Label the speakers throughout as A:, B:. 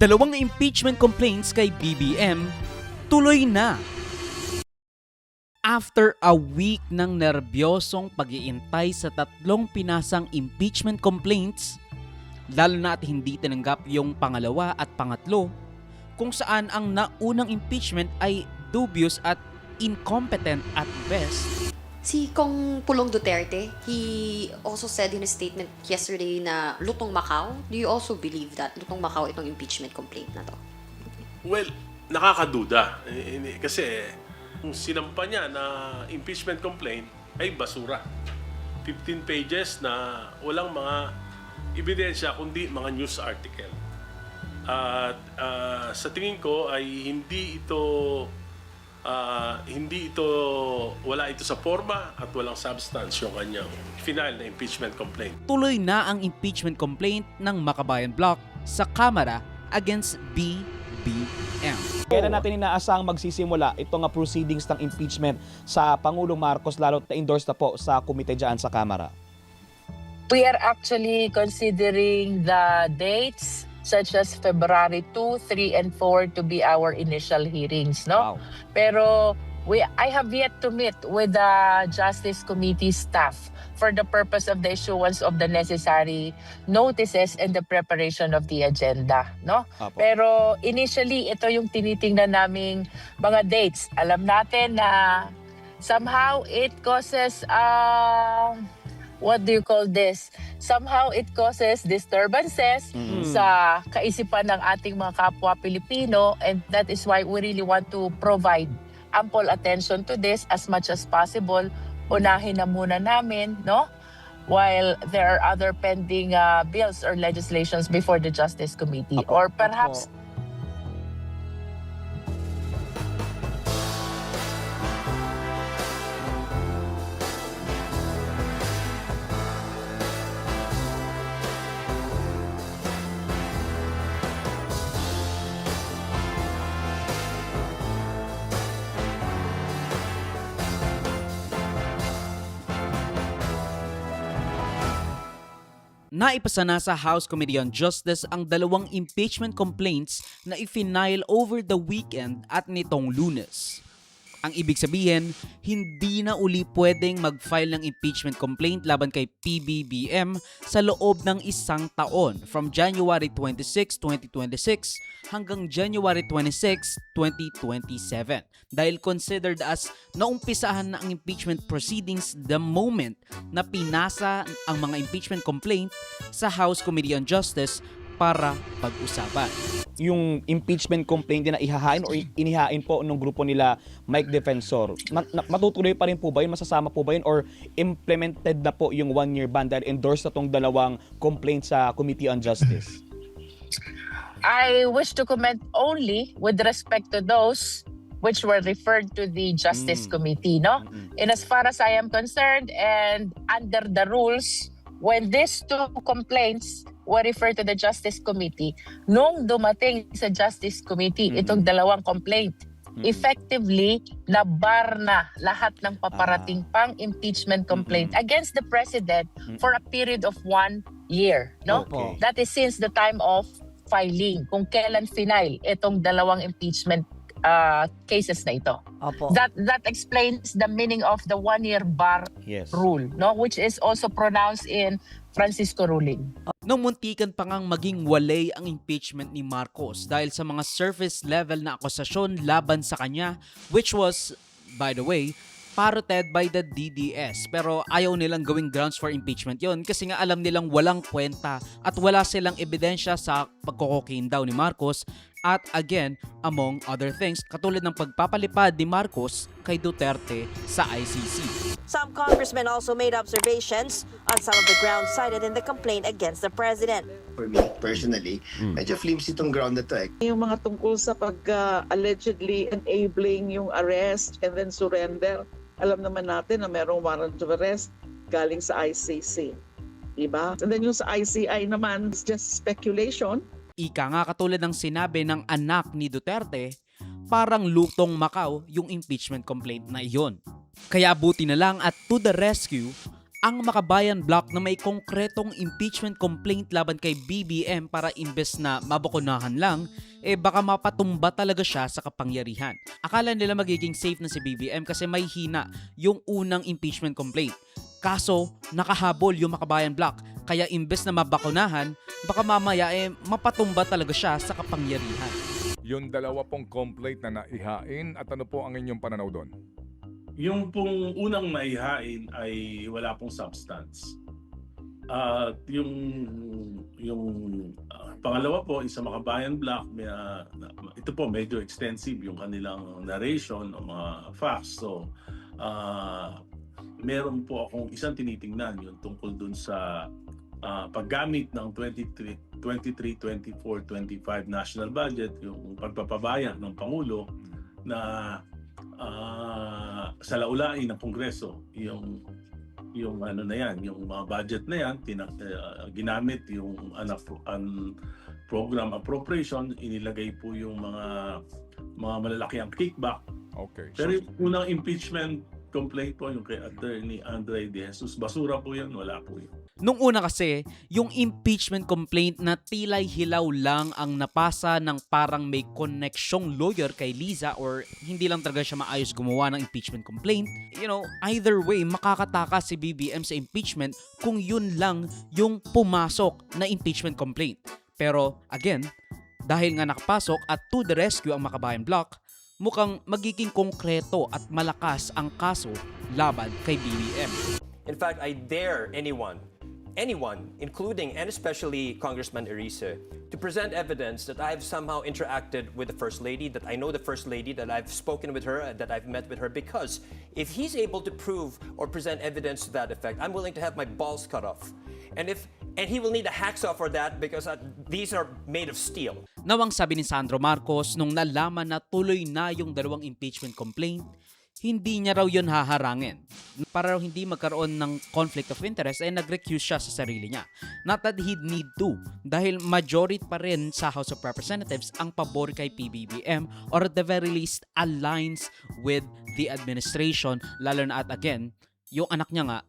A: Dalawang impeachment complaints kay BBM, tuloy na. After a week ng nerbyosong pag-iintay sa tatlong pinasang impeachment complaints, lalo na at hindi tinanggap yung pangalawa at pangatlo, kung saan ang naunang impeachment ay dubious at incompetent at best.
B: Si Kong Pulong Duterte, he also said in a statement yesterday na lutong Macau. Do you also believe that lutong Macau itong impeachment complaint na to?
C: Well, nakakaduda. Kasi kung sinampa niya na impeachment complaint ay basura. 15 pages na walang mga ebidensya kundi mga news article. At sa tingin ko ay wala ito sa forma at walang substance yung kanyang final na impeachment complaint.
A: Tuloy na ang impeachment complaint ng Makabayan Bloc sa Kamara against BBM.
D: Kailan natin inaasang magsisimula itong proceedings ng impeachment sa Pangulong Marcos, lalo't na-endorse na po sa komite dyan sa Kamara?
E: We are actually considering the dates such as February 2, 3, and 4 to be our initial hearings, no?
D: Wow.
E: Pero I have yet to meet with the Justice Committee staff for the purpose of the issuance of the necessary notices and the preparation of the agenda, no?
D: Apo.
E: Pero initially, ito yung tinitingnan naming mga dates. Alam natin na somehow it causes what do you call this? Somehow it causes disturbances sa kaisipan ng ating mga kapwa Pilipino, and that is why we really want to provide ample attention to this as much as possible. Unahin na muna namin, no? While there are other pending bills or legislations before the Justice Committee.
D: Apo,
E: Or perhaps
A: Naipasa na sa House Committee on Justice ang dalawang impeachment complaints na i-file over the weekend at nitong Lunes. Ang ibig sabihin, hindi na uli pwedeng mag-file ng impeachment complaint laban kay PBBM sa loob ng isang taon from January 26, 2026 hanggang January 26, 2027 dahil considered as naumpisahan na ang impeachment proceedings the moment na pinasa ang mga impeachment complaint sa House Committee on Justice para pag-usapan.
D: Yung impeachment complaint din na ihahain o inihain po ng grupo nila Mike Defensor, matutuloy pa rin po ba yun? Masasama po ba yun? Or implemented na po yung 1-year ban dahil endorsed na tong dalawang complaint sa Committee on Justice?
E: I wish to comment only with respect to those which were referred to the Justice Committee, no? And as far as I am concerned, and under the rules, when these two complaints were referred to the Justice Committee, nung dumating sa Justice Committee, itong dalawang complaint, effectively, nabar na lahat ng paparating pang impeachment complaint against the President for a period of 1 year, no?
D: Okay.
E: That is since the time of filing, kung kailan final itong dalawang impeachment cases na ito.
F: Opo.
E: That explains the meaning of the 1-year bar
D: Yes.
E: rule, no, which is also pronounced in Francisco ruling.
A: Nung muntikan pa ngang maging walay ang impeachment ni Marcos dahil sa mga surface level na akusasyon laban sa kanya, which was, by the way, parroted by the DDS. Pero ayaw nilang gawing grounds for impeachment yon kasi nga alam nilang walang kwenta at wala silang ebidensya sa pagkokokaine daw ni Marcos at again, among other things, katulad ng pagpapalipad ni Marcos kay Duterte sa ICC.
F: Some congressmen also made observations on some of the grounds cited in the complaint against the president.
G: For me, personally, medyo flimsy itong ground na to eh.
H: Yung mga tungkol sa allegedly enabling yung arrest and then surrender. Alam naman natin na merong warrant of arrest galing sa ICC. Diba? And then yung sa ICI naman, it's just speculation.
A: Ika nga katulad ng sinabi ng anak ni Duterte, parang lutong Macau yung impeachment complaint na iyon. Kaya buti na lang at to the rescue ang Makabayan Block na may konkretong impeachment complaint laban kay BBM para imbes na mabakunahan lang, baka mapatumba talaga siya sa kapangyarihan. Akala nila magiging safe na si BBM kasi may hina yung unang impeachment complaint. Kaso, nakahabol yung Makabayan Block, kaya imbes na mabakunahan, baka mamaya mapatumba talaga siya sa kapangyarihan.
I: Yung dalawa pong complaint na naihain at ano po ang inyong pananaw doon?
C: Yung pong unang maihain ay wala pong substance. At yung pangalawa po, isa Makabayan Block, ito po medyo extensive yung kanilang narration o mga facts. So, meron po akong isang tinitingnan yung tungkol dun sa paggamit ng 23, 24, 25 national budget, yung pagpapabayad ng Pangulo na sa laulain ng Kongreso, yung ano na yan, yung mga budget na yan, ginamit yung program appropriation, inilagay po yung mga malalaki ang kickback.
I: Okay.
C: Pero yung unang impeachment complaint po, yung kay Attorney Andre De Jesus, basura po yan, wala po yun.
A: Nung una kasi, yung impeachment complaint na tila'y hilaw lang ang napasa ng parang may connecsyong lawyer kay Liza or hindi lang talaga siya maayos gumawa ng impeachment complaint. Either way, makakatakas si BBM sa impeachment kung yun lang yung pumasok na impeachment complaint. Pero again, dahil nga nakapasok at to the rescue ang Makabayan Block, mukhang magiging konkreto at malakas ang kaso laban kay BBM.
J: In fact, I dare anyone, including and especially Congressman Erice, to present evidence that I have somehow interacted with the First Lady, that I know the First Lady, that I've spoken with her, that I've met with her, because if he's able to prove or present evidence to that effect, I'm willing to have my balls cut off. And he will need a hacksaw for that because these are made of steel.
A: Nawang sabi ni Sandro Marcos nung nalaman na tuloy na yung dalawang impeachment complaint, hindi niya raw yun haharangin. Para raw hindi magkaroon ng conflict of interest ay nag-recuse siya sa sarili niya. Not that he'd need to, dahil majority pa rin sa House of Representatives ang pabor kay PBBM or at the very least aligns with the administration, lalo na at again, yung anak niya nga,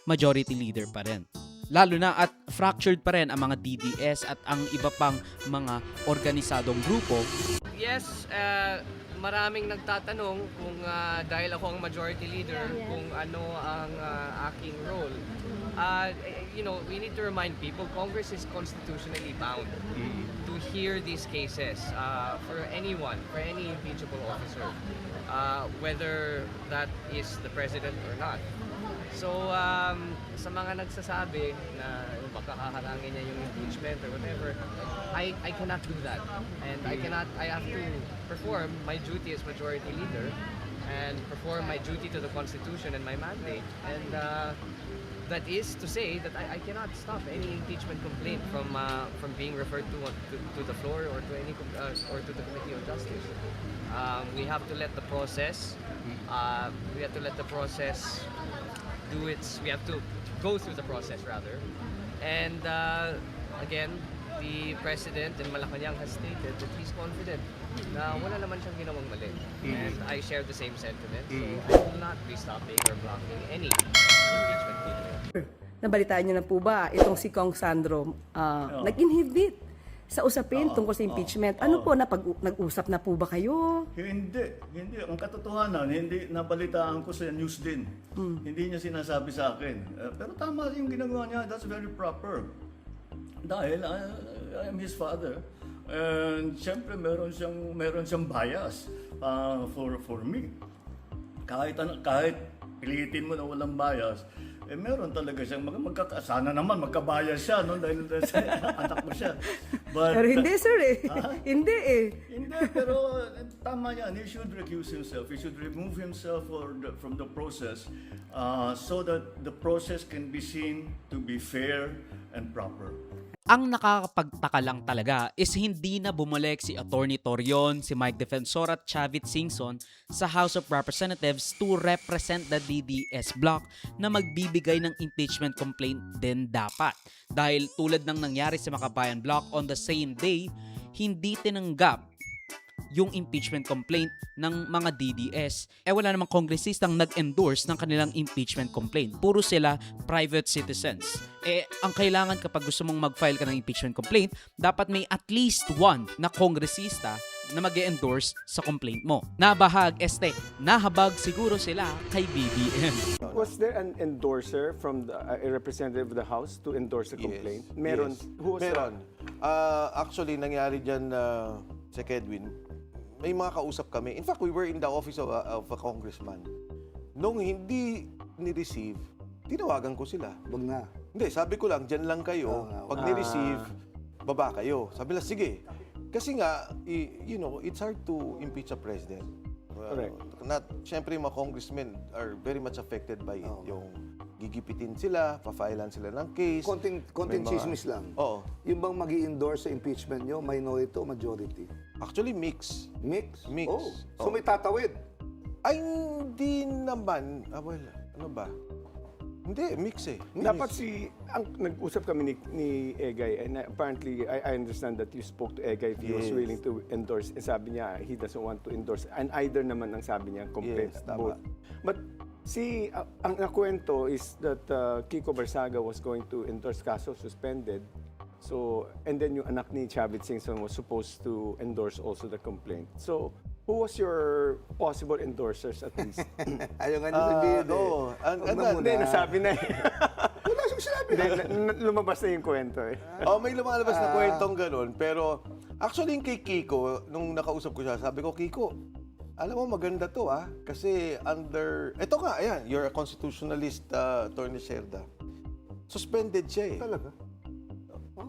A: majority leader pa rin. Lalo na at fractured pa rin ang mga DDS at ang iba pang mga organisadong grupo.
K: Yes, maraming nagtatanong kung dahil ako ang majority leader, kung ano ang aking role. We need to remind people, Congress is constitutionally bound to hear these cases for anyone, for any impeachable officer, whether that is the president or not. So, sa mga nagsasabi na baka haharangin niya yung impeachment or whatever, I cannot do that. And I have to perform my duty as majority leader and perform my duty to the Constitution and my mandate. And that is to say that I cannot stop any impeachment complaint from being referred to the floor or to any or to the Committee on Justice. We have to let the process. We have to let the process do its. We have to go through the process rather. And again, the President in Malacanang has stated that he's confident na wala naman siyang ginawang mali. And I share the same sentiment. So I will not be stopping or blocking any impeachment bill.
L: Nabalitaan niyo na po ba itong si Kong Sandro nag-inhibit sa usapin tungkol sa impeachment? Ano po, nag-usap na po ba kayo?
M: Hindi. Ang katotohanan, hindi nabalitaan ko sa news din. Hindi niya sinasabi sa akin. Pero tama yung ginagawa niya. That's very proper. Dahil I am his father. And siyempre meron siyang bias for me. Kahit pilitin mo na walang bias, meron talaga siyang sana naman magkabayas siya, no? Dahil sa anak mo siya.
L: Pero hindi, sir eh. Hindi eh.
M: Hindi, pero tama yan. He should recuse himself. He should remove himself from the process so that the process can be seen to be fair and proper.
A: Ang nakakapagtaka lang talaga is hindi na bumalik si Attorney Torion, si Mike Defensor at Chavit Singson sa House of Representatives to represent the DDS bloc na magbibigay ng impeachment complaint din dapat. Dahil tulad ng nangyari sa Makabayan Block on the same day, hindi tinanggap yung impeachment complaint ng mga DDS. Wala namang kongresistang nag-endorse ng kanilang impeachment complaint. Puro sila private citizens. Ang kailangan kapag gusto mong mag-file ka ng impeachment complaint, dapat may at least one na kongresista na mag-endorse sa complaint mo. Nahabag siguro sila kay BBM.
N: Was there an endorser from a representative of the House to endorse the complaint? Meron.
O: Yes.
N: Who was
O: Meron. Actually, nangyari dyan si Kedwin, may mga kausap kami. In fact, we were in the office of a congressman. Nung hindi ni-receive, tinawagan ko sila.
P: Wag na.
O: Hindi, sabi ko lang, dyan lang kayo. Pag ni-receive, baba kayo. Sabi lang, sige. Kasi nga, you know, it's hard to impeach a president.
N: Correct.
O: Siyempre, yung mga congressmen are very much affected by it. Yung gigipitin sila, pa-filean sila ng case.
P: Konting chismis lang.
O: Oo.
P: Yung bang mag-i-endorse sa impeachment nyo, minority o majority?
O: Actually, mix.
P: Mix?
O: Mix.
P: Oh. So may tatawid?
O: Ay, hindi naman. Well, ano ba? Hindi, mix eh.
N: Dapat ang nag-usap kami ni Egay, and apparently, I understand that you spoke to Egay if he was willing to endorse. Sabi niya, he doesn't want to endorse. And either naman ang sabi niya, complaint.
O: Yes, tama.
N: Both. But ang nakwento is that Kiko Barsaga was going to endorse kaso suspended. So, and then yung anak ni Chavit Singson was supposed to endorse also the complaint. So, who was your possible endorsers at least?
P: Ayaw nga niya sabihin
N: Hindi, nasabi na eh.
P: Wala siyang sinabi.
N: Lumabas na yung kwento eh.
O: May lumalabas na kwentong ganun. Pero, actually, yung kay Kiko, nung nakausap ko siya, sabi ko, Kiko, alam mo, maganda to kasi ito nga, ayan, you're a constitutionalist, Attorney Cerda. Suspended siya eh.
P: Talaga?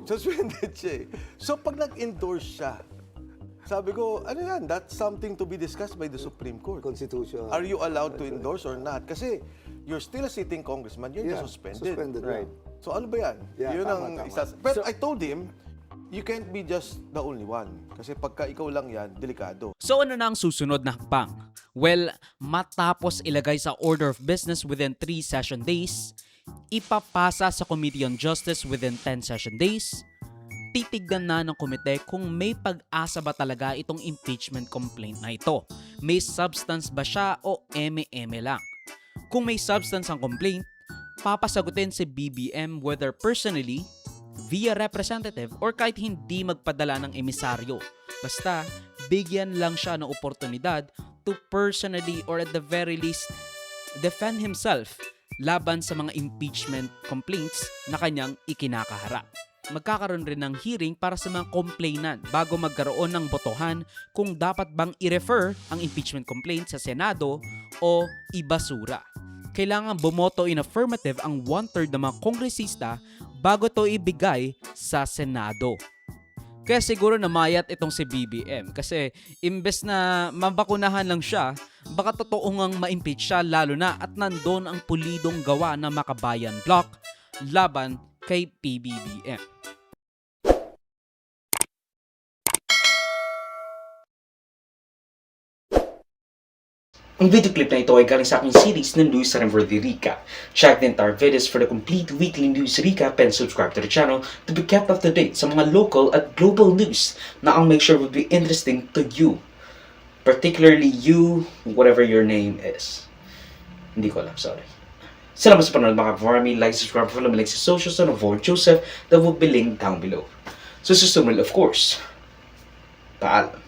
O: Suspended siya eh. So, pag nag-endorse siya, sabi ko, ano yan, that's something to be discussed by the Supreme Court.
P: Constitution.
O: Are you allowed to endorse or not? Kasi, you're still a sitting congressman, you're just suspended.
P: Right.
O: So, ano ba yan?
P: Yeah,
O: Yun
P: tama.
O: isa. But I told him, you can't be just the only one. Kasi pagka ikaw lang yan, delikado.
A: So ano na ang susunod na hakbang? Well, matapos ilagay sa order of business within 3 session days, ipapasa sa Committee on Justice within 10 session days, titignan na ng komite kung may pag-asa ba talaga itong impeachment complaint na ito. May substance ba siya o eme-eme lang? Kung may substance ang complaint, papasagutin si BBM whether personally, via representative, or kahit hindi magpadala ng emisaryo. Basta, bigyan lang siya ng oportunidad to personally or at the very least, defend himself laban sa mga impeachment complaints na kanyang ikinakaharap. Magkakaroon rin ng hearing para sa mga complainant bago magkaroon ng botohan kung dapat bang i-refer ang impeachment complaint sa Senado o ibasura. Kailangan bumoto in affirmative ang 1/3 ng mga kongresista bago to ibigay sa Senado. Kaya siguro namayat itong si BBM kasi imbes na mabakunahan lang siya, baka totoo ngang ma-impeach siya lalo na at nandun ang pulidong gawa ng Makabayan Bloc laban kay PBBM.
Q: Ang video clip na ito ay galing sa aking series ng News Remember the Recap. Check the entire videos for the complete weekly news recap and subscribe to the channel to be kept up to date sa mga local at global news na I'll make sure will be interesting to you. Particularly you, whatever your name is. Hindi ko alam, sorry. Salamat sa panonood mga ka-farmy. Like, subscribe, follow me like sa socials and avoid Joseph that will be linked down below. So susunod of course. Paalam.